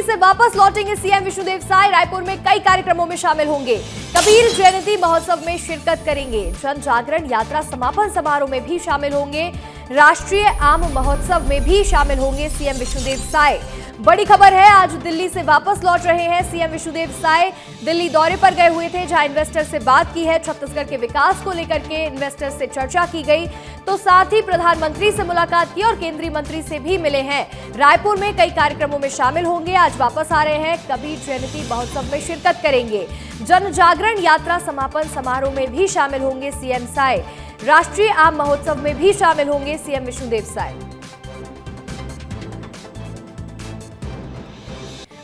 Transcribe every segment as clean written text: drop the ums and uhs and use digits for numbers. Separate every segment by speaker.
Speaker 1: से वापस लौटेंगे सीएम विष्णुदेव साय। रायपुर में कई कार्यक्रमों में शामिल होंगे। कबीर जयंती महोत्सव में शिरकत करेंगे। जन जागरण यात्रा समापन समारोह में भी शामिल होंगे। राष्ट्रीय आम महोत्सव में भी शामिल होंगे सीएम विष्णुदेव साय। बड़ी खबर है, आज दिल्ली से वापस लौट रहे हैं सीएम विष्णुदेव साय। दिल्ली दौरे पर गए हुए थे, जहां इन्वेस्टर से बात की है। छत्तीसगढ़ के विकास को लेकर के इन्वेस्टर से चर्चा की गई, तो साथ ही प्रधानमंत्री से मुलाकात की और केंद्रीय मंत्री से भी मिले हैं। रायपुर में कई कार्यक्रमों में शामिल होंगे। आज वापस आ रहे हैं, कबीर जयंती महोत्सव में शिरकत करेंगे। जन जागरण यात्रा समापन समारोह में भी शामिल होंगे सीएम साय। राष्ट्रीय आम महोत्सव में भी शामिल होंगे सीएम विष्णुदेव साय।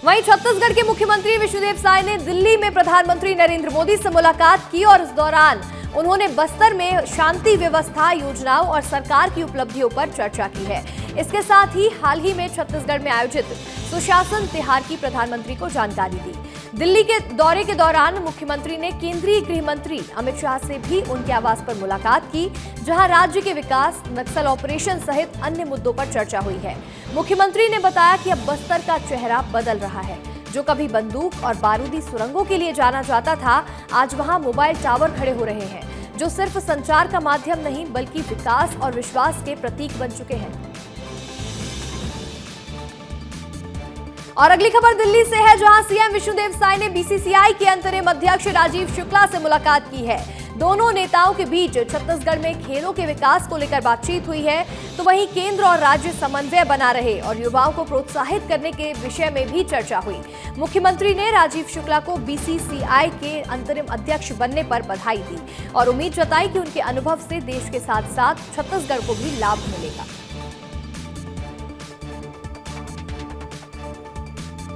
Speaker 1: वहीं छत्तीसगढ़ के मुख्यमंत्री विष्णुदेव साय ने दिल्ली में प्रधानमंत्री नरेंद्र मोदी से मुलाकात की और इस दौरान उन्होंने बस्तर में शांति व्यवस्था योजनाओं और सरकार की उपलब्धियों पर चर्चा की है। इसके साथ ही हाल ही में छत्तीसगढ़ में आयोजित सुशासन तिहार की प्रधानमंत्री को जानकारी दी। दिल्ली के दौरे के दौरान मुख्यमंत्री ने केंद्रीय गृह मंत्री अमित शाह से भी उनके आवास पर मुलाकात की, जहां राज्य के विकास, नक्सल ऑपरेशन सहित अन्य मुद्दों पर चर्चा हुई है। मुख्यमंत्री ने बताया कि अब बस्तर का चेहरा बदल रहा है। जो कभी बंदूक और बारूदी सुरंगों के लिए जाना जाता था, आज वहां मोबाइल टावर खड़े हो रहे हैं, जो सिर्फ संचार का माध्यम नहीं बल्कि विकास और विश्वास के प्रतीक बन चुके हैं। और अगली खबर दिल्ली से है, जहां सीएम विष्णुदेव साय ने बीसीसीआई के अंतरिम अध्यक्ष राजीव शुक्ला से मुलाकात की है। दोनों नेताओं के बीच छत्तीसगढ़ में खेलों के विकास को लेकर बातचीत हुई है, तो वहीं केंद्र और राज्य समन्वय बना रहे और युवाओं को प्रोत्साहित करने के विषय में भी चर्चा हुई। मुख्यमंत्री ने राजीव शुक्ला को बीसीसीआई के अंतरिम अध्यक्ष बनने पर बधाई दी और उम्मीद जताई कि उनके अनुभव से देश के साथ साथ छत्तीसगढ़ को भी लाभ मिलेगा।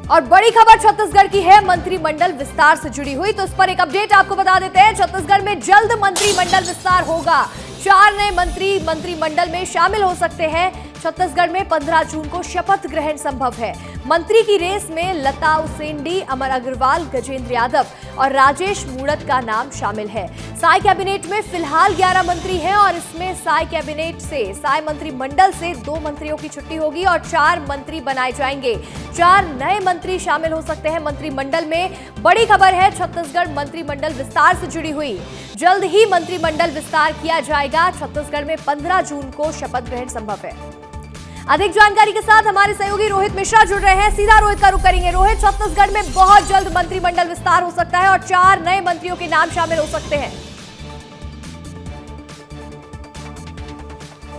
Speaker 1: और बड़ी खबर छत्तीसगढ़ की है, मंत्रिमंडल विस्तार से जुड़ी हुई, तो इस पर एक अपडेट आपको बता देते हैं। छत्तीसगढ़ में जल्द मंत्रिमंडल विस्तार होगा। 4 नए मंत्री मंत्रिमंडल में शामिल हो सकते हैं। छत्तीसगढ़ में 15 जून को शपथ ग्रहण संभव है। मंत्री की रेस में लता उसेंडी, अमर अग्रवाल, गजेंद्र यादव और राजेश मूणत का नाम शामिल है। साय कैबिनेट में फिलहाल 11 मंत्री हैं और इसमें साय मंत्रिमंडल से 2 मंत्रियों की छुट्टी होगी और 4 मंत्री बनाए जाएंगे। 4 नए मंत्री शामिल हो सकते हैं मंत्रिमंडल में। बड़ी खबर है, छत्तीसगढ़ मंत्रिमंडल विस्तार से जुड़ी हुई। जल्द ही मंत्रिमंडल विस्तार किया जाएगा। छत्तीसगढ़ में 15 जून को शपथ ग्रहण संभव है। अधिक जानकारी के साथ हमारे सहयोगी रोहित मिश्रा जुड़ रहे हैं। सीधा रोहित का रुख करेंगे। रोहित, छत्तीसगढ़ में बहुत जल्द मंत्रिमंडल विस्तार हो सकता है और 4 नए मंत्रियों के नाम शामिल हो सकते हैं।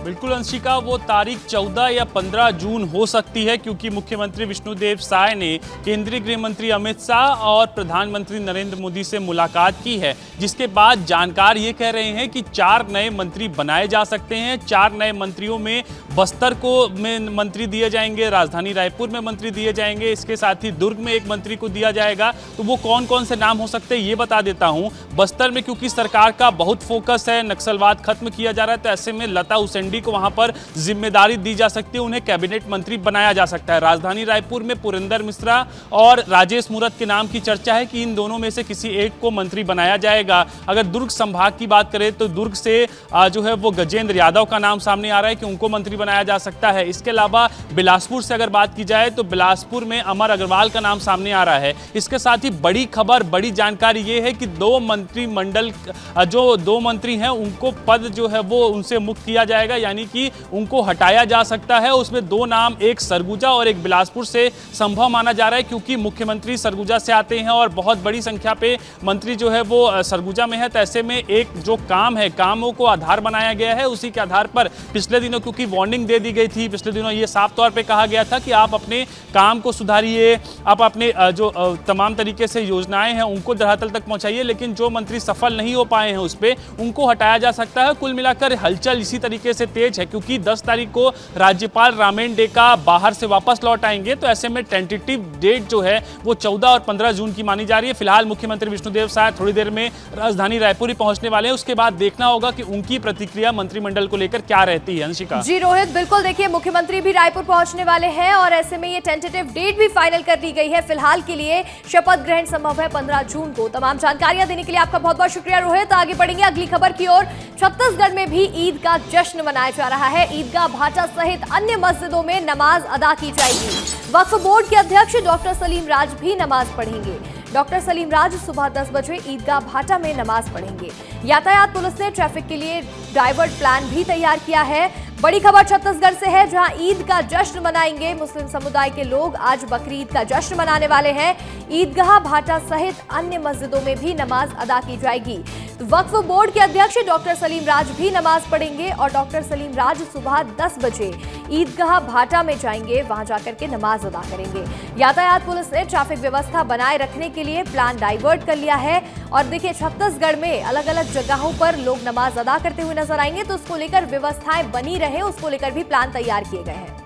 Speaker 2: बिल्कुल अंशिका, वो तारीख 14 या 15 जून हो सकती है, क्योंकि मुख्यमंत्री विष्णुदेव साय ने केंद्रीय गृह मंत्री अमित शाह और प्रधानमंत्री नरेंद्र मोदी से मुलाकात की है, जिसके बाद जानकार ये कह रहे हैं कि 4 नए मंत्री बनाए जा सकते हैं। 4 नए मंत्रियों में बस्तर में मंत्री दिए जाएंगे, राजधानी रायपुर में मंत्री दिए जाएंगे, इसके साथ ही दुर्ग में एक मंत्री को दिया जाएगा। तो वो कौन कौन से नाम हो सकते हैं ये बता देता हूँ। बस्तर में क्योंकि सरकार का बहुत फोकस है, नक्सलवाद खत्म किया जा रहा है, तो ऐसे में लता उसेंडी को वहां पर जिम्मेदारी दी जा सकती है, उन्हें कैबिनेट मंत्री बनाया जा सकता है। राजधानी रायपुर में पुरेंद्र मिश्रा और राजेश मूणत के नाम की चर्चा है कि इन दोनों में से किसी एक को मंत्री बनाया जाएगा। अगर दुर्ग संभाग की बात करें तो दुर्ग से जो है वो गजेंद्र यादव का नाम सामने आ रहा है कि उनको मंत्री बनाया जा सकता है। इसके अलावा बिलासपुर से अगर बात की जाए तो बिलासपुर में अमर अग्रवाल का नाम सामने आ रहा है। इसके साथ ही बड़ी खबर, बड़ी जानकारी ये है कि 2 मंत्रिमंडल जो 2 मंत्री हैं उनको पद जो है वो उनसे मुक्त किया जाएगा, यानी कि उनको हटाया जा सकता है। उसमें 2 नाम, एक सरगुजा और एक बिलासपुर से संभव माना जा रहा है, क्योंकि मुख्यमंत्री सरगुजा से आते हैं और बहुत बड़ी संख्या पे मंत्री जो है वो सरगुजा में है। तो ऐसे में एक जो काम है, कामों को आधार बनाया गया है, उसी के आधार पर पिछले दिनों क्योंकि वार्निंग दे दी गई थी, पिछले दिनों ये साफ तौर पे कहा गया था कि आप अपने काम को सुधारिए, आप अपने जो तमाम तरीके से योजनाएं हैं उनको धरातल तक पहुंचाइए, लेकिन जो मंत्री सफल नहीं हो पाए हैं उस पर उनको हटाया जा सकता है। कुल मिलाकर हलचल इसी तरीके से तेज है, क्योंकि 10 तारीख को राज्यपाल रामेन डेका बाहर से वापस लौट आएंगे। तो ऐसे में टेंटेटिव डेट जो है वो 14 और 15 जून की मानी जा रही है। फिलहाल मुख्यमंत्री विष्णुदेव साय थोड़ी देर में राजधानी रायपुर ही पहुंचने वाले हैं। उसके बाद देखना होगा कि उनकी प्रतिक्रिया मंत्रिमंडल को लेकर क्या रहती है। अंशिका
Speaker 1: जी रोहित। रोहित, बिल्कुल देखिए मुख्यमंत्री भी रायपुर पहुंचने वाले हैं और ऐसे में ये टेंटेटिव डेट भी फाइनल कर दी गई है। फिलहाल के लिए शपथ ग्रहण संभव है 15 जून को। तमाम जानकारियां देने के लिए आपका बहुत बहुत शुक्रिया रोहित। आगे बढ़ेंगे अगली खबर की ओर। छत्तीसगढ़ में भी ईद का जश्न मनाया जा रहा है। ईदगाह भाटा सहित अन्य मस्जिदों में नमाज अदा की जाएगी। वक्फ बोर्ड के अध्यक्ष डॉक्टर सलीम राज भी नमाज पढ़ेंगे। डॉक्टर सलीम राज सुबह 10 बजे ईदगाह भाटा में नमाज पढ़ेंगे। यातायात पुलिस ने ट्रैफिक के लिए डाइवर्ट प्लान भी तैयार किया है। बड़ी खबर छत्तीसगढ़ से है, जहां ईद का जश्न मनाएंगे मुस्लिम समुदाय के लोग। आज बकरीद का जश्न मनाने वाले हैं। ईदगाह भाटा सहित अन्य मस्जिदों में भी नमाज अदा की जाएगी। तो वक्फ बोर्ड के अध्यक्ष डॉक्टर सलीम राज भी नमाज पढ़ेंगे और डॉक्टर सलीम राज सुबह 10 बजे ईदगाह भाटा में जाएंगे, वहां जाकर के नमाज अदा करेंगे। यातायात पुलिस ने ट्रैफिक व्यवस्था बनाए रखने के लिए प्लान डाइवर्ट कर लिया है। और देखिए छत्तीसगढ़ में अलग अलग जगहों पर लोग नमाज अदा करते हुए नजर आएंगे, तो उसको लेकर व्यवस्थाएं बनी रहे, उसको लेकर भी प्लान तैयार किए गए हैं।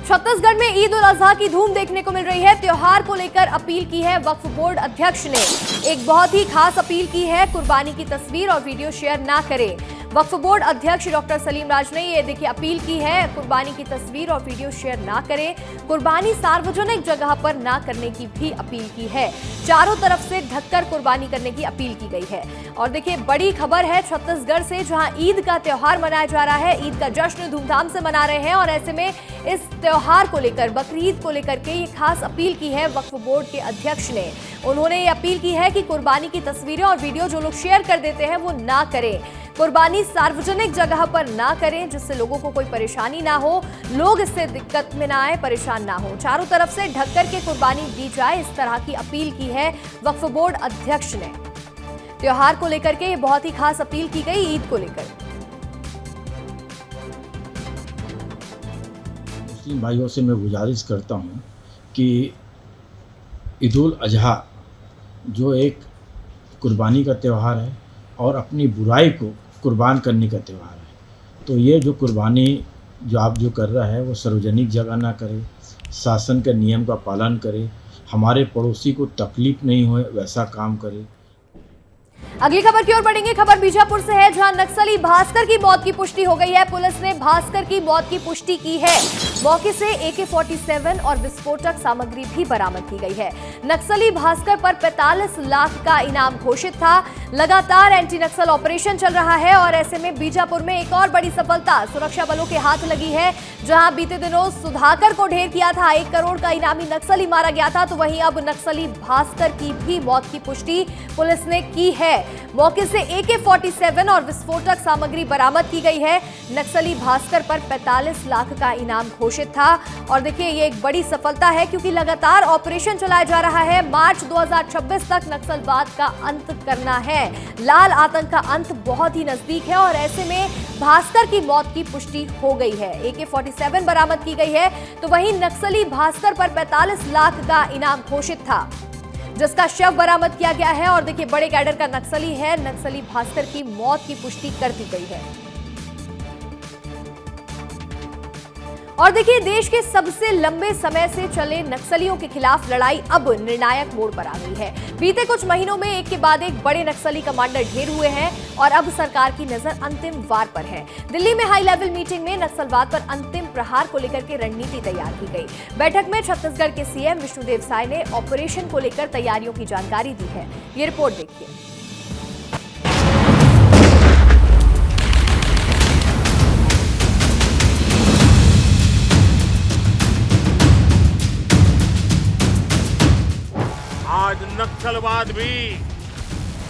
Speaker 1: छत्तीसगढ़ में ईद उल अजहा की धूम देखने को मिल रही है। त्योहार को लेकर अपील की है वक्फ बोर्ड अध्यक्ष ने। एक बहुत ही खास अपील की है, कुर्बानी की तस्वीर और वीडियो शेयर ना करें। वक्फ बोर्ड अध्यक्ष डॉक्टर सलीम राज ने ये देखिए अपील की है, कुर्बानी की तस्वीर और वीडियो शेयर ना करें। कुर्बानी सार्वजनिक जगह पर ना करने की भी अपील की है। चारों तरफ से ढककर कुर्बानी करने की अपील की गई है। और देखिए बड़ी खबर है छत्तीसगढ़ से, जहां ईद का त्योहार मनाया जा रहा है। ईद का जश्न धूमधाम से मना रहे हैं और ऐसे में इस त्योहार को लेकर, बकरीद को लेकर के ये खास अपील की है वक्फ बोर्ड के अध्यक्ष ने। उन्होंने ये अपील की है कि कुर्बानी की तस्वीरें और वीडियो जो लोग शेयर कर देते हैं वो ना करें। कुर्बानी सार्वजनिक जगह पर ना करें, जिससे लोगों को कोई परेशानी ना हो, लोग इससे दिक्कत में ना आए, परेशान ना हो। चारों तरफ से ढक कर के कुर्बानी दी जाए, इस तरह की अपील की है वक्फ बोर्ड अध्यक्ष ने। त्योहार को लेकर के ये बहुत ही खास अपील की गई ईद को लेकर।
Speaker 3: मुस्लिम भाइयों से मैं गुजारिश करता हूं कि ईद उल अजहा जो एक कुर्बानी का त्यौहार है और अपनी बुराई को कुर्बान करने का त्यौहार है, तो ये जो कुर्बानी जो आप जो कर रहा है वो सार्वजनिक जगह ना करे, शासन के नियम का पालन करे, हमारे पड़ोसी को तकलीफ नहीं हो वैसा काम करे।
Speaker 1: अगली खबर की ओर बढ़ेंगे। खबर बीजापुर से है, जहां नक्सली भास्कर की मौत की पुष्टि हो गई है। पुलिस ने भास्कर की मौत की पुष्टि की है। मौके से AK-47 और विस्फोटक सामग्री भी बरामद की गई है। नक्सली भास्कर पर 45 लाख का इनाम घोषित था। लगातार एंटी नक्सल ऑपरेशन चल रहा है और ऐसे में बीजापुर में एक और बड़ी सफलता सुरक्षा बलों के हाथ लगी है। जहां बीते दिनों सुधाकर को ढेर किया था, 1 करोड़ का इनामी नक्सली मारा गया था, तो वहीं अब नक्सली भास्कर की भी मौत की पुष्टि पुलिस ने की है। मौके से AK-47 और विस्फोटक सामग्री बरामद की गई है। नक्सली भास्कर पर 45 लाख का इनाम घोषित था। और देखिए ये एक बड़ी सफलता है, क्योंकि लगातार ऑपरेशन चलाया जा रहा है। मार्च 2026 तक नक्सलवाद का अंत करना है। लाल आतंक का अंत बहुत ही नजदीक है और ऐसे में भास्कर की मौत की पुष्टि हो गई है। AK-47 बरामद की गई है, तो वहीं नक्सली भास्कर पर 45 लाख का इनाम घोषित था, जिसका शव बरामद किया गया है। और देखिए बड़े कैडर का नक्सली है। नक्सली भास्कर की मौत की पुष्टि कर दी गई है। और देखिए देश के सबसे लंबे समय से चले नक्सलियों के खिलाफ लड़ाई अब निर्णायक मोड़ पर आ गई है। बीते कुछ महीनों में एक के बाद एक बड़े नक्सली कमांडर ढेर हुए हैं और अब सरकार की नजर अंतिम वार पर है। दिल्ली में हाई लेवल मीटिंग में नक्सलवाद पर अंतिम प्रहार को लेकर के रणनीति तैयार की गई। बैठक में छत्तीसगढ़ के CM विष्णुदेव साय ने ऑपरेशन को लेकर तैयारियों की जानकारी दी है। ये रिपोर्ट देखिए।
Speaker 4: आज नक्सलवाद भी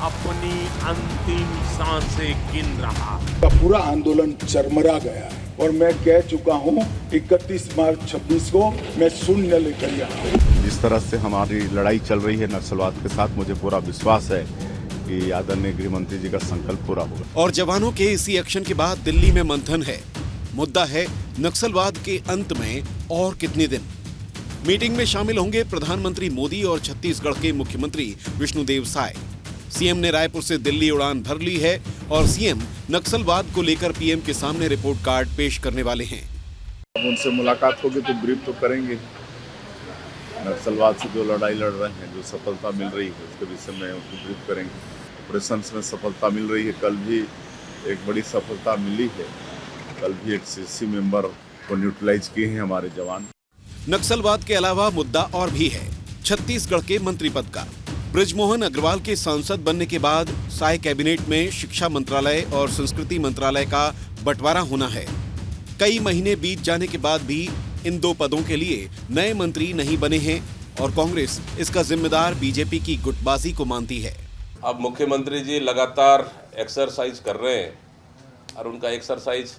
Speaker 4: अपनी अंतिम सांसें गिन रहा है।
Speaker 5: का पूरा आंदोलन चरमरा गया है और मैं कह चुका हूं 31 मार्च 26 को मैं शून्य लेकर आया।
Speaker 6: जिस तरह से हमारी लड़ाई चल रही है नक्सलवाद के साथ, मुझे पूरा विश्वास है कि आदरणीय गृह मंत्री जी का संकल्प पूरा होगा।
Speaker 7: और जवानों के इसी एक्शन के बाद दिल्ली में मंथन है। मुद्दा है नक्सलवाद के अंत में और कितने दिन। मीटिंग में शामिल होंगे प्रधानमंत्री मोदी और छत्तीसगढ़ के मुख्यमंत्री विष्णुदेव साय। CM ने रायपुर से दिल्ली उड़ान भर ली है और CM नक्सलवाद को लेकर PM के सामने रिपोर्ट कार्ड पेश करने वाले हैं।
Speaker 6: अब उनसे मुलाकात होगी तो ब्रीफ तो करेंगे। नक्सलवाद से जो लड़ाई लड़ रहे हैं, जो सफलता मिल रही है, उसके विषय में उनको ब्रीफ करेंगे। ऑपरेशन में सफलता मिल रही है, कल भी एक बड़ी सफलता मिली है कल भी एक सीसी मेंबर को न्यूट्रलाइज किए हैं हमारे जवान।
Speaker 7: नक्सलवाद के अलावा मुद्दा और भी है छत्तीसगढ़ के मंत्री पद का। बृजमोहन अग्रवाल के सांसद बनने के बाद साय कैबिनेट में शिक्षा मंत्रालय और संस्कृति मंत्रालय का बंटवारा होना है। कई महीने बीत जाने के बाद भी इन दो पदों के लिए नए मंत्री नहीं बने हैं और कांग्रेस इसका जिम्मेदार बीजेपी की गुटबाजी को मानती है।
Speaker 8: अब मुख्यमंत्री जी लगातार एक्सरसाइज कर रहे हैं और उनका एक्सरसाइज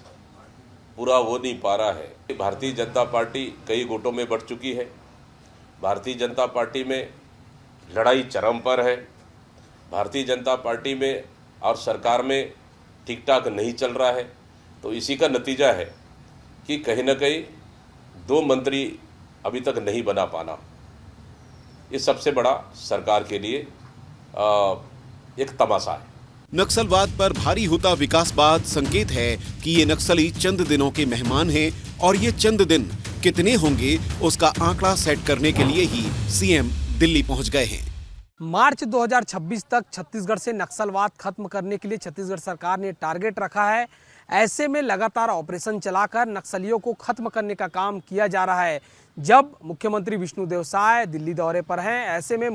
Speaker 8: पूरा हो नहीं पा रहा है। भारतीय जनता पार्टी कई गुटों में बढ़ चुकी है। भारतीय जनता पार्टी में लड़ाई चरम पर है। भारतीय जनता पार्टी में और सरकार में ठीक ठाक नहीं चल रहा है। तो इसी का नतीजा है कि कहीं ना कहीं दो मंत्री अभी तक नहीं बना पाना, ये सबसे बड़ा सरकार के लिए एक तमाशा है।
Speaker 7: नक्सलवाद पर भारी होता विकासवाद संकेत है कि ये नक्सली चंद दिनों के मेहमान हैं और ये चंद दिन कितने होंगे उसका आंकड़ा सेट करने के लिए ही सीएम दिल्ली पहुंच गए हैं।
Speaker 9: मार्च 2026 तक छत्तीसगढ़ से नक्सलवाद खत्म करने के लिए छत्तीसगढ़ सरकार ने टारगेट रखा है। ऐसे में लगातार ऑपरेशन चलाकर नक्सलियों को खत्म करने का काम किया जा रहा है। जब मुख्यमंत्री विष्णुदेव साय दिल्ली दौरे पर हैं, ऐसे में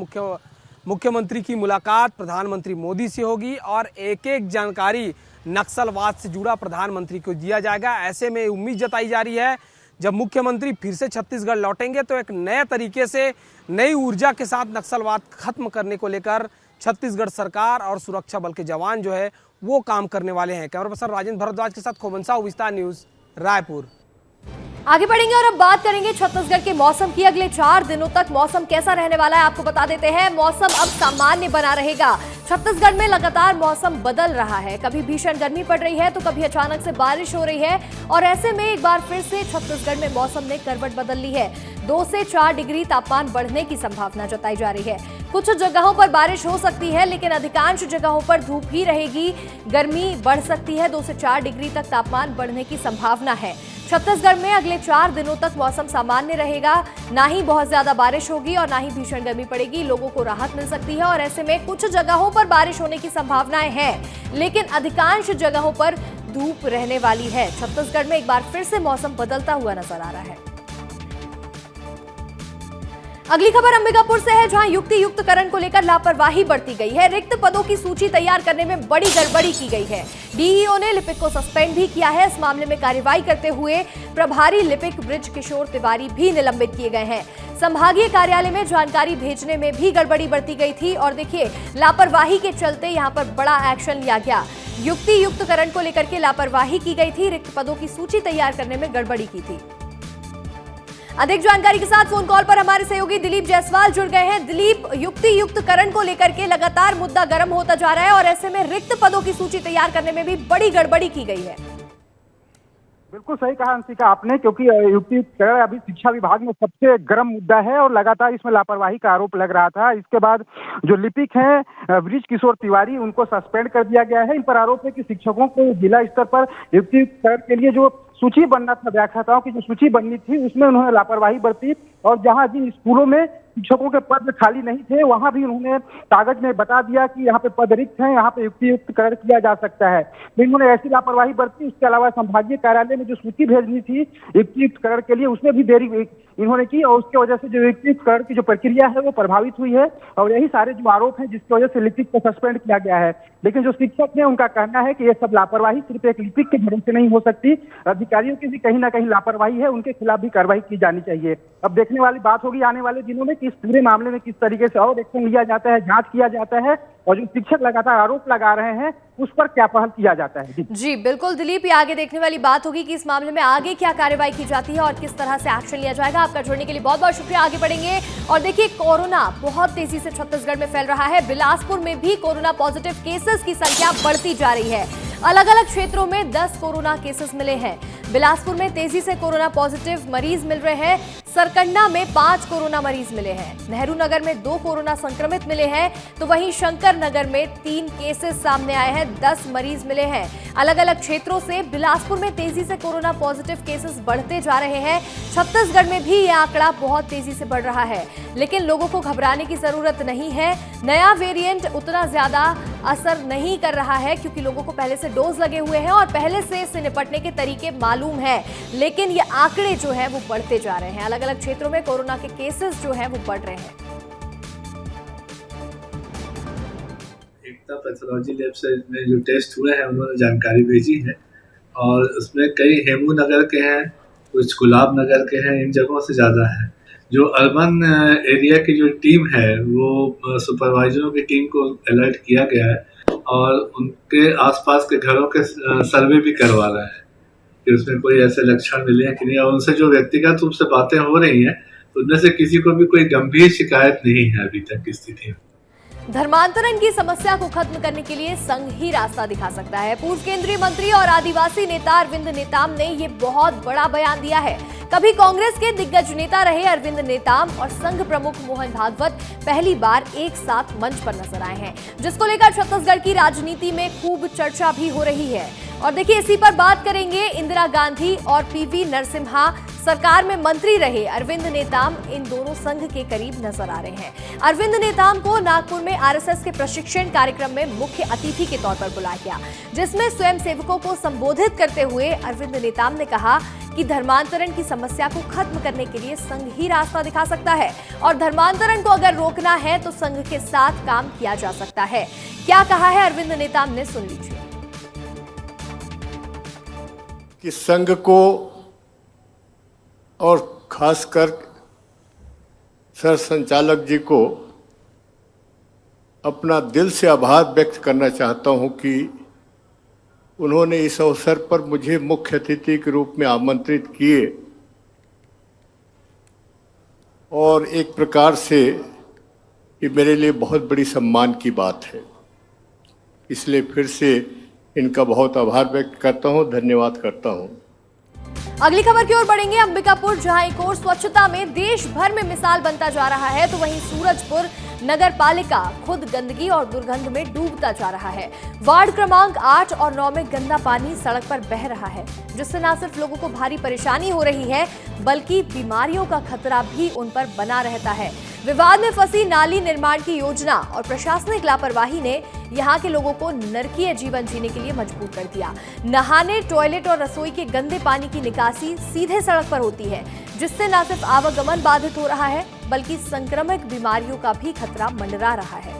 Speaker 9: मुख्यमंत्री की मुलाकात प्रधानमंत्री मोदी से होगी और एक एक जानकारी नक्सलवाद से जुड़ा प्रधानमंत्री को दिया जाएगा। ऐसे में उम्मीद जताई जा रही है जब मुख्यमंत्री फिर से छत्तीसगढ़ लौटेंगे तो एक नए तरीके से नई ऊर्जा के साथ नक्सलवाद खत्म करने को लेकर छत्तीसगढ़ सरकार और सुरक्षा बल के जवान जो है वो काम करने वाले हैं। कैमरा पर्सन राजेंद्र भारद्वाज के साथ खोमन साहू, विस्तार न्यूज, रायपुर।
Speaker 1: आगे बढ़ेंगे और अब बात करेंगे छत्तीसगढ़ के मौसम की। अगले 4 दिनों तक मौसम कैसा रहने वाला है आपको बता देते हैं। मौसम अब सामान्य बना रहेगा। छत्तीसगढ़ में लगातार मौसम बदल रहा है। कभी भीषण गर्मी पड़ रही है तो कभी अचानक से बारिश हो रही है और ऐसे में एक बार फिर से छत्तीसगढ़ में मौसम ने करवट बदल ली है। 2 से 4 डिग्री तापमान बढ़ने की संभावना जताई जा रही है। कुछ जगहों पर बारिश हो सकती है लेकिन अधिकांश जगहों पर धूप ही रहेगी। गर्मी बढ़ सकती है। 2 से 4 डिग्री तक तापमान बढ़ने की संभावना है। छत्तीसगढ़ में अगले 4 दिनों तक मौसम सामान्य रहेगा। ना ही बहुत ज्यादा बारिश होगी और ना ही भीषण गर्मी पड़ेगी। लोगों को राहत मिल सकती है और ऐसे में कुछ जगहों पर बारिश होने की संभावनाएं हैं लेकिन अधिकांश जगहों पर धूप रहने वाली है। छत्तीसगढ़ में एक बार फिर से मौसम बदलता हुआ नजर आ रहा है। अगली खबर अंबिकापुर से है जहां युक्तियुक्तकरण को लेकर लापरवाही बरती गई है। रिक्त पदों की सूची तैयार करने में बड़ी गड़बड़ी की गई है। डीईओ ने लिपिक को सस्पेंड भी किया है। इस मामले में कार्रवाई करते हुए प्रभारी लिपिक बृज किशोर तिवारी भी निलंबित किए गए हैं। संभागीय कार्यालय में जानकारी भेजने में भी गड़बड़ी बरती गई थी और देखिए लापरवाही के चलते यहां पर बड़ा एक्शन लिया गया। युक्तियुक्तकरण को लेकर के लापरवाही की गई थी। रिक्त पदों की सूची तैयार करने में गड़बड़ी की थी। अधिक जानकारी के साथ फोन कॉल पर हमारे सहयोगी दिलीप जायसवाल जुड़ गए हैं। दिलीप, युक्तियुक्तकरण को लेकर के लगातार मुद्दा गर्म होता जा रहा है और ऐसे में रिक्त पदों की सूची तैयार करने में भी बड़ी गड़बड़ी की गई है।
Speaker 10: बिल्कुल सही कहा अंशिका आपने, क्योंकि युक्तियुक्तकरण अभी शिक्षा विभाग में सबसे गर्म मुद्दा है और लगातार इसमें लापरवाही का आरोप लग रहा था। इसके बाद जो लिपिक हैं बृज किशोर तिवारी, उनको सस्पेंड कर दिया गया है। इन पर आरोप है कि शिक्षकों को जिला स्तर पर युक्तियुक्तकरण के लिए जो सूची बनना था, व्याख्याताओं की जो सूची बननी थी उसमें उन्होंने लापरवाही बरती और जहां जिन स्कूलों में शिक्षकों के पद खाली नहीं थे वहां भी उन्होंने कागज में बता दिया कि यहाँ पे पद रिक्त हैं, यहाँ पे युक्तियुक्तकरण किया जा सकता है। तो इन्होंने ऐसी लापरवाही बरती। उसके अलावा संभागीय कार्यालय में जो सूची भेजनी थी युक्तियुक्तकरण के लिए उसमें भी देरी इन्होंने की और उसकी वजह से जो युक्तियुक्तकरण की जो प्रक्रिया है वो प्रभावित हुई है और यही सारे जो आरोप हैं जिसकी वजह से लिपिक को सस्पेंड किया गया है। लेकिन जो शिक्षक हैं उनका कहना है कि ये सब लापरवाही सिर्फ एक लिपिक के भरोसे नहीं हो सकती, अधिकारियों की भी कहीं ना कहीं लापरवाही है, उनके खिलाफ भी कार्रवाई की जानी चाहिए। अब देखने वाली बात होगी आने वाले दिनों में कि इस पूरे मामले में किस तरीके से और एक्शन लिया जाता है, जांच किया जाता है और जो शिक्षक लगातार आरोप लगा रहे हैं उस पर क्या पहल किया जाता है।
Speaker 1: जी बिल्कुल दिलीप, ये आगे देखने वाली बात होगी कि इस मामले में आगे क्या कार्रवाई की जाती है और किस तरह से एक्शन लिया जाएगा। आपका जुड़ने के लिए बहुत बहुत शुक्रिया। आगे बढ़ेंगे और देखिए कोरोना बहुत तेजी से छत्तीसगढ़ में फैल रहा है। बिलासपुर में भी कोरोना पॉजिटिव केसेस की संख्या बढ़ती जा रही है। अलग अलग क्षेत्रों में 10 कोरोना केसेस मिले हैं। बिलासपुर में तेजी से कोरोना पॉजिटिव मरीज मिल रहे हैं। सरकंडा में 5 कोरोना मरीज मिले हैं। नेहरू नगर में 2 कोरोना संक्रमित मिले हैं, तो वहीं शंकर नगर में 3 केसेस सामने आए हैं, 10 मरीज मिले हैं। अलग अलग क्षेत्रों से बिलासपुर में तेजी से कोरोना पॉजिटिव केसेस बढ़ते जा रहे हैं। छत्तीसगढ़ में भी यह आंकड़ा बहुत तेजी से बढ़ रहा है, लेकिन लोगों को घबराने की जरूरत नहीं है। नया वेरिएंट उतना ज्यादा असर नहीं कर रहा है क्योंकि लोगों को पहले से डोज लगे हुए हैं और पहले से इससे निपटने के तरीके मालूम है, लेकिन ये आंकड़े जो है वो बढ़ते जा रहे हैं। अलग अलग क्षेत्रों में कोरोना के केसेस जो हैं वो बढ़ रहे हैं।
Speaker 11: एकता पैथोलॉजी लैब से में जो टेस्ट हुए हैं उन्होंने जानकारी भेजी है और उसमें कई हेमू नगर के हैं, कुछ गुलाब नगर के हैं, इन जगहों से ज़्यादा है। जो अर्बन एरिया की जो टीम है वो सुपरवाइजरों की टीम को अलर्ट किया गया है और उनके आसपास के घरों के सर्वे भी करवा रहे हैं कि उसमें कोई ऐसे लक्षण मिले हैं कि नहीं, और उनसे जो व्यक्तिगत रूप से बातें हो रही हैं उनमें से किसी को भी कोई गंभीर शिकायत नहीं है अभी तक की स्थिति में।
Speaker 1: धर्मांतरण की समस्या को खत्म करने के लिए संघ ही रास्ता दिखा सकता है। पूर्व केंद्रीय मंत्री और आदिवासी नेता अरविंद नेताम ने ये बहुत बड़ा बयान दिया है। कभी कांग्रेस के दिग्गज नेता रहे अरविंद नेताम और संघ प्रमुख मोहन भागवत पहली बार एक साथ मंच पर नजर आए हैं, जिसको लेकर छत्तीसगढ़ की राजनीति में खूब चर्चा भी हो रही है। और देखिए, इसी पर बात करेंगे। इंदिरा गांधी और पीवी नरसिम्हा सरकार में मंत्री रहे अरविंद नेताम इन दोनों संघ के करीब नजर आ रहे हैं। अरविंद नेताम को नागपुर में आरएसएस के प्रशिक्षण कार्यक्रम में मुख्य अतिथि के तौर पर बुलाया गया, जिसमें स्वयंसेवकों को संबोधित करते हुए अरविंद नेताम ने कहा कि धर्मांतरण की समस्या को खत्म करने के लिए संघ ही रास्ता दिखा सकता है और धर्मांतरण को अगर रोकना है तो संघ के साथ काम किया जा सकता है। क्या कहा है अरविंद नेताम ने, सुन लीजिए।
Speaker 12: कि संघ को और खासकर सर संचालक जी को अपना दिल से आभार व्यक्त करना चाहता हूं कि उन्होंने इस अवसर पर मुझे मुख्य अतिथि के रूप में आमंत्रित किए और एक प्रकार से ये मेरे लिए बहुत बड़ी सम्मान की बात है। इसलिए फिर से इनका बहुत आभार व्यक्त करता हूं, धन्यवाद करता हूं।
Speaker 1: अगली खबर की ओर बढ़ेंगे। अंबिकापुर, जहां एक और स्वच्छता में देश भर में मिसाल बनता जा रहा है, तो वहीं सूरजपुर नगर पालिका खुद गंदगी और दुर्गंध में डूबता जा रहा है। वार्ड क्रमांक 8 और 9 में गंदा पानी सड़क पर बह रहा है, जिससे न सिर्फ लोगों को भारी परेशानी हो रही है बल्कि बीमारियों का खतरा भी उन पर बना रहता है। विवाद में फंसी नाली निर्माण की योजना और प्रशासनिक लापरवाही ने यहाँ के लोगों को नरकीय जीवन जीने के लिए मजबूर कर दिया। नहाने, टॉयलेट और रसोई के गंदे पानी की निकासी सीधे सड़क पर होती है, जिससे न सिर्फ आवागमन बाधित हो रहा है बल्कि संक्रामक बीमारियों का भी खतरा मंडरा रहा है।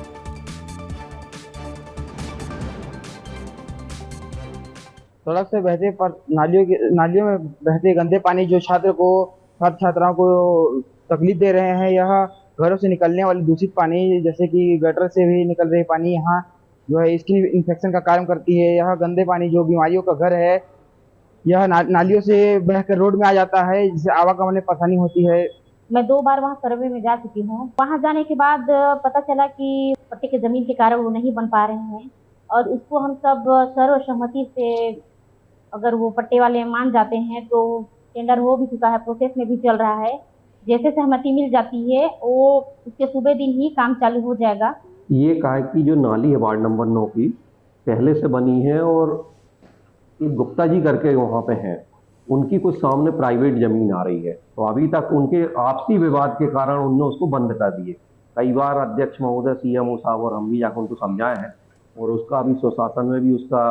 Speaker 13: सड़क से बहते पर नालियों में बहते गंदे पानी जो छात्र छात्राओं को तकलीफ दे रहे हैं। यह घरों से निकलने वाले दूषित पानी, जैसे कि गटर से भी निकल रहे पानी, यहाँ जो है स्किन इन्फेक्शन का कारण करती है। यह गंदे पानी जो बीमारियों का घर है, यह नालियों से बहकर रोड में आ जाता है, जिससे आवागमन में परेशानी होती है।
Speaker 14: मैं 2 बार वहाँ सर्वे में जा चुकी हूँ। वहाँ जाने के बाद पता चला कि पट्टे के जमीन के कारण वो नहीं बन पा रहे हैं और उसको हम सब सर्वसम्मति से अगर वो पट्टे वाले मान जाते हैं तो टेंडर हो भी चुका है, प्रोसेस में भी चल रहा है। जैसे सहमति मिल जाती है वो उसके सुबह दिन ही काम चालू हो जाएगा।
Speaker 15: ये कहा कि जो नाली है वार्ड नंबर 9 की पहले से बनी है और एक गुप्ता जी करके वहाँ पे हैं, उनकी कुछ सामने प्राइवेट जमीन आ रही है, तो अभी तक उनके आपसी विवाद के कारण उन्होंने उसको बंद कर दिए। कई बार अध्यक्ष महोदय, सीएमओ साहब और हम भी जाकर उनको समझाए हैं और उसका अभी स्वशासन में भी उसका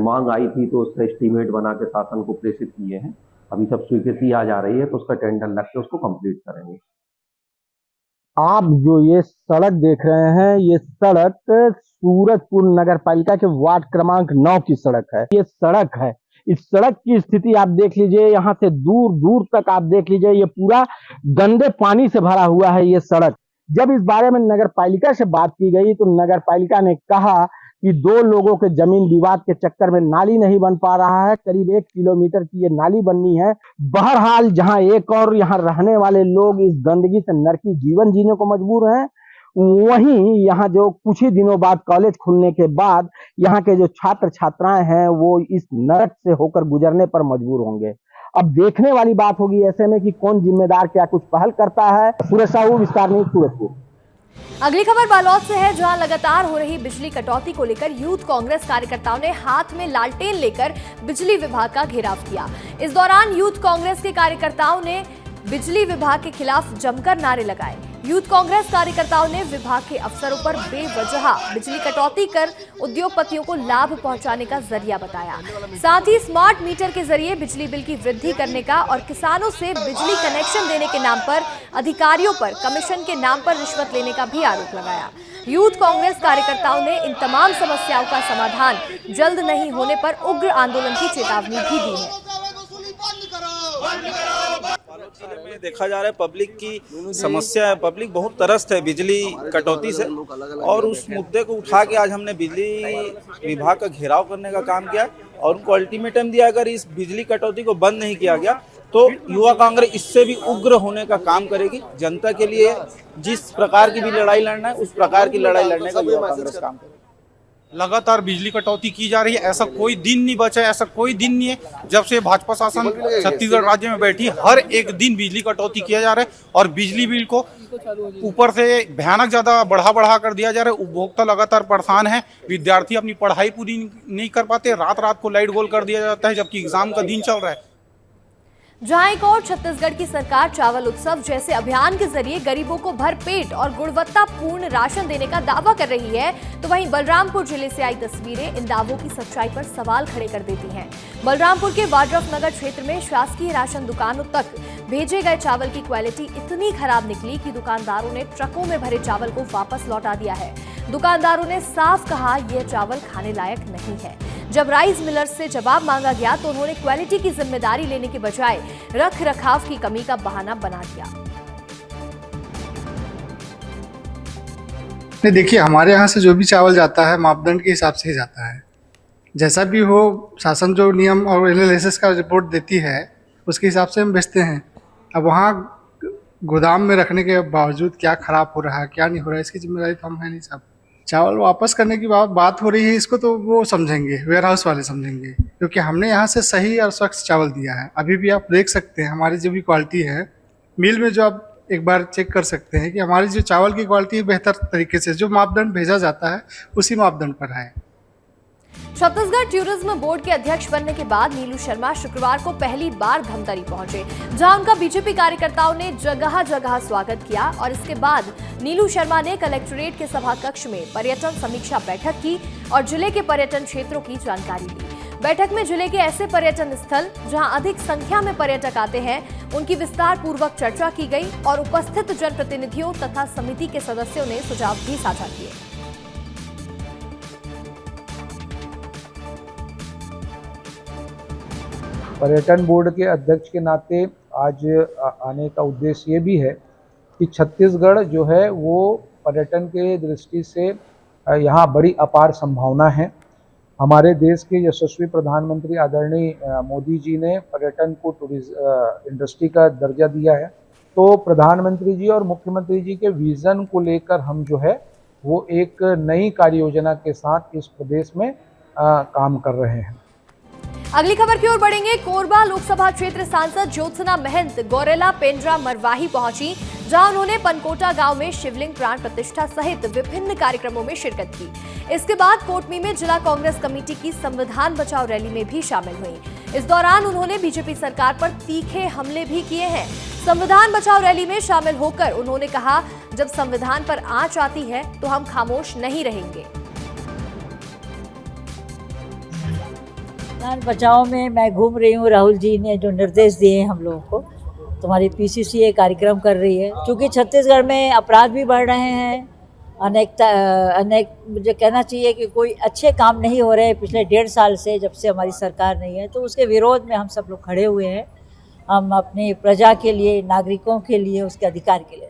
Speaker 15: मांग आई थी तो उसका एस्टीमेट बना के शासन को प्रेषित किए हैं। अभी सब स्वीकृति आ जा रही है तो उसका टेंडर लग के उसको कंप्लीट करेंगे।
Speaker 16: आप जो ये सड़क देख रहे हैं, ये सड़क सूरजपुर नगर पालिका के वार्ड क्रमांक 9 की सड़क है। ये सड़क है, इस सड़क की स्थिति आप देख लीजिए, यहाँ से दूर दूर तक आप देख लीजिए, ये पूरा गंदे पानी से भरा हुआ है ये सड़क। जब इस बारे में नगर पालिका से बात की गई तो नगर पालिका ने कहा कि 2 लोगों के जमीन विवाद के चक्कर में नाली नहीं बन पा रहा है। करीब 1 किलोमीटर की ये नाली बननी है। बहरहाल जहां एक और यहाँ रहने वाले लोग इस गंदगी से नरकी जीवन जीने को मजबूर हैं, वहीं यहाँ जो कुछ ही दिनों बाद कॉलेज खुलने के बाद यहाँ के जो छात्र छात्राएं हैं वो इस नरक से होकर गुजरने पर मजबूर होंगे। अब देखने वाली बात होगी ऐसे में कि कौन जिम्मेदार क्या कुछ पहल करता है। सूरज साहू, विस्तार न्यूज, सूरजपुर।
Speaker 1: अगली खबर बालोद से है, जहां लगातार हो रही बिजली कटौती को लेकर यूथ कांग्रेस कार्यकर्ताओं ने हाथ में लालटेन लेकर बिजली विभाग का घेराव किया। इस दौरान यूथ कांग्रेस के कार्यकर्ताओं ने बिजली विभाग के खिलाफ जमकर नारे लगाए। यूथ कांग्रेस कार्यकर्ताओं ने विभाग के अफसरों पर बेवजह बिजली कटौती कर उद्योगपतियों को लाभ पहुंचाने का जरिया बताया। साथ ही स्मार्ट मीटर के जरिए बिजली बिल की वृद्धि करने का और किसानों से बिजली कनेक्शन देने के नाम पर अधिकारियों पर कमीशन के नाम पर रिश्वत लेने का भी आरोप लगाया। यूथ कांग्रेस कार्यकर्ताओं ने इन तमाम समस्याओं का समाधान जल्द नहीं होने पर उग्र आंदोलन की चेतावनी भी दी है।
Speaker 17: जिले में देखा जा रहा है पब्लिक की समस्या है, पब्लिक बहुत त्रस्त है बिजली कटौती से, और उस मुद्दे को उठा के आज हमने बिजली विभाग का घेराव करने का काम किया और उनको अल्टीमेटम दिया, अगर इस बिजली कटौती को बंद नहीं किया गया तो युवा कांग्रेस इससे भी उग्र होने का काम करेगी। जनता के लिए जिस प्रकार की भी लड़ाई लड़ना है उस प्रकार की लड़ाई लड़ने का युवा कांग्रेस काम करेगी।
Speaker 18: लगातार बिजली कटौती की जा रही है, ऐसा कोई दिन नहीं बचा है, ऐसा कोई दिन नहीं है जब से भाजपा शासन छत्तीसगढ़ राज्य में बैठी, हर एक दिन बिजली कटौती किया जा रहा है और बिजली बिल को ऊपर से भयानक ज्यादा बढ़ा कर दिया जा रहा है। उपभोक्ता लगातार परेशान है, विद्यार्थी अपनी पढ़ाई पूरी नहीं कर पाते, रात को लाइट गोल कर दिया जाता है जबकि एग्जाम का दिन चल रहा है।
Speaker 1: जहां एक और छत्तीसगढ़ की सरकार चावल उत्सव जैसे अभियान के जरिए गरीबों को भरपेट और गुणवत्तापूर्ण राशन देने का दावा कर रही है, तो वहीं बलरामपुर जिले से आई तस्वीरें इन दावों की सच्चाई पर सवाल खड़े कर देती हैं। बलरामपुर के वाड्रफ नगर क्षेत्र में शासकीय राशन दुकानों तक भेजे गए चावल की क्वालिटी इतनी खराब निकली कि दुकानदारों ने ट्रकों में भरे चावल को वापस लौटा दिया है। दुकानदारों ने साफ कहा यह चावल खाने लायक नहीं है। जब राइस मिलर्स से जवाब मांगा गया तो उन्होंने क्वालिटी की जिम्मेदारी लेने के बजाय रख रखाव की कमी का बहाना बना दिया।
Speaker 19: देखिए, हमारे यहाँ से जो भी चावल जाता है मापदंड के हिसाब से ही जाता है। जैसा भी हो, शासन जो नियम और एनालिसिस का रिपोर्ट देती है उसके हिसाब से हम बेचते हैं। अब वहाँ गोदाम में रखने के बावजूद क्या खराब हो रहा है क्या नहीं हो रहा है, इसकी जिम्मेदारी तो हम है नहीं साहब। चावल वापस करने की बात हो रही है, इसको तो वो समझेंगे, वेयर हाउस वाले समझेंगे, क्योंकि हमने यहाँ से सही और स्वच्छ चावल दिया है। अभी भी आप देख सकते हैं हमारी जो भी क्वालिटी है मिल में, जो आप एक बार चेक कर सकते हैं कि हमारी जो चावल की क्वालिटी बेहतर तरीके से जो मापदंड भेजा जाता है उसी मापदंड पर है।
Speaker 1: छत्तीसगढ़ टूरिज्म बोर्ड के अध्यक्ष बनने के बाद नीलू शर्मा शुक्रवार को पहली बार धमतरी पहुंचे, जहां उनका बीजेपी कार्यकर्ताओं ने जगह जगह स्वागत किया और इसके बाद नीलू शर्मा ने कलेक्ट्रेट के सभा कक्ष में पर्यटन समीक्षा बैठक की और जिले के पर्यटन क्षेत्रों की जानकारी ली। बैठक में जिले के ऐसे पर्यटन स्थल जहां अधिक संख्या में पर्यटक आते हैं उनकी विस्तार पूर्वक चर्चा की गई और उपस्थित जनप्रतिनिधियों तथा समिति के सदस्यों ने सुझाव भी साझा किए।
Speaker 20: पर्यटन बोर्ड के अध्यक्ष के नाते आज आने का उद्देश्य ये भी है कि छत्तीसगढ़ जो है वो पर्यटन के दृष्टि से यहाँ बड़ी अपार संभावना है। हमारे देश के यशस्वी प्रधानमंत्री आदरणीय मोदी जी ने पर्यटन को टूरिज्म इंडस्ट्री का दर्जा दिया है, तो प्रधानमंत्री जी और मुख्यमंत्री जी के विजन को लेकर हम जो है वो एक नई कार्य योजना के साथ इस प्रदेश में काम कर रहे हैं।
Speaker 1: अगली खबर की ओर बढ़ेंगे। कोरबा लोकसभा क्षेत्र सांसद ज्योत्सना महंत गौरेला पेंड्रा मरवाही पहुंची, जहां उन्होंने पनकोटा गांव में शिवलिंग प्राण प्रतिष्ठा सहित विभिन्न कार्यक्रमों में शिरकत की। इसके बाद कोटमी में जिला कांग्रेस कमेटी की संविधान बचाओ रैली में भी शामिल हुई। इस दौरान उन्होंने बीजेपी सरकार पर तीखे हमले भी किए हैं। संविधान बचाओ रैली में शामिल होकर उन्होंने कहा, जब संविधान पर आंच आती है तो हम खामोश नहीं रहेंगे।
Speaker 21: संविधान बचाओ में मैं घूम रही हूँ। राहुल जी ने जो निर्देश दिए हैं हम लोगों को, तुम्हारी पीसीसी ये कार्यक्रम कर रही है, क्योंकि छत्तीसगढ़ में अपराध भी बढ़ रहे हैं, अनेक मुझे कहना चाहिए कि कोई अच्छे काम नहीं हो रहे पिछले 1.5 साल से, जब से हमारी सरकार नहीं है। तो उसके विरोध में हम सब लोग खड़े हुए हैं। हम अपनी प्रजा के लिए, नागरिकों के लिए, उसके अधिकार के लिए